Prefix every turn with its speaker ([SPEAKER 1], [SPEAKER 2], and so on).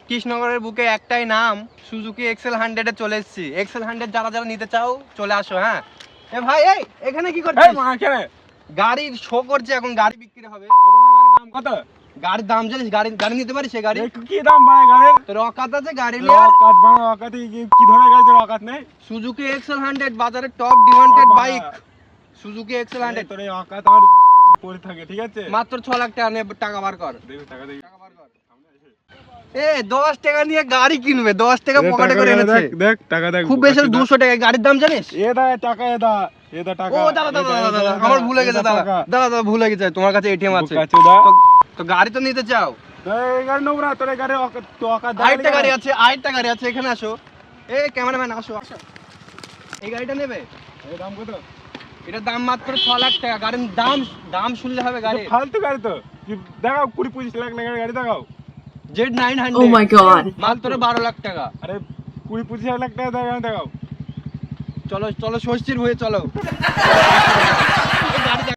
[SPEAKER 1] কৃষ্ণনগরের বুকে একটাই নাম, সুজুকি এক্সেল 100 এ চলে এসেছি। এক্সেল 100 যারা যারা নিতে চাও চলে আসো। হ্যাঁ এ ভাই, এই এখানে কি করছিস? গাড়ির শো করছে, এখন গাড়ি বিক্রি হবে।
[SPEAKER 2] গাড়ির দাম কত?
[SPEAKER 1] গাড়ির দাম জানিস? গাড়ি গাড়ি নিতে পারিস? সে গাড়ি
[SPEAKER 2] কি দাম ভাই গাড়ির?
[SPEAKER 1] তোর অকাত আছে গাড়ি নেওয়ার?
[SPEAKER 2] অকাত ভাই, অকাতে কি ধরনের গাড়ি তোর অকাত নেই?
[SPEAKER 1] সুজুকি এক্সেল 100 বাজারে top demanded bike. Suzuki Excel 100
[SPEAKER 2] তোর এই অকাত আমার পড়ে থাকে, ঠিক আছে?
[SPEAKER 1] মাত্র 6 লাখ টাকা নিয়ে টাকা বার কর।
[SPEAKER 2] দেখি টাকা দেখি।
[SPEAKER 1] টাকা বার কর। এ 10 টাকা নিয়ে গাড়ি কিনবে, 10 টাকা পকেটে করে এনেছে।
[SPEAKER 2] দেখ টাকা দেখ,
[SPEAKER 1] খুব বেশি 200 টাকা। গাড়ির দাম জানিস?
[SPEAKER 2] এদা টাকা, এদা টাকা।
[SPEAKER 1] ও দাদা দাদা দাদা, আমার ভুলে গেছে দাদা। দাদা দাদা ভুলে গেছে, তোমার কাছে এটিএম আছে তো গাড়ি তো নিতে চাও?
[SPEAKER 2] এই গাড়ি নোংরা, তোর এই গাড়ি অকাত।
[SPEAKER 1] আরেকটা গাড়ি আছে, আরেকটা গাড়ি আছে, এখানে আসো। এই ক্যামেরাম্যান আসো আসো। এই গাড়িটা নেবে?
[SPEAKER 2] এই দাম কত?
[SPEAKER 1] এটার দাম মাত্র 6 লাখ টাকা। গাড়ির দাম দাম শুনলে হবে গাড়ি।
[SPEAKER 2] ফালতু গাড়ি তো। দেখাও 20-25 লাখ টাকার গাড়ি দেখাও।
[SPEAKER 1] Z900।
[SPEAKER 3] Oh my god.
[SPEAKER 1] মাত্র 12 লাখ টাকা।
[SPEAKER 2] আরে 20-25 লাখ টাকা দেখাও।
[SPEAKER 1] চলো চলো ষষ্ঠীর হয়ে চলো।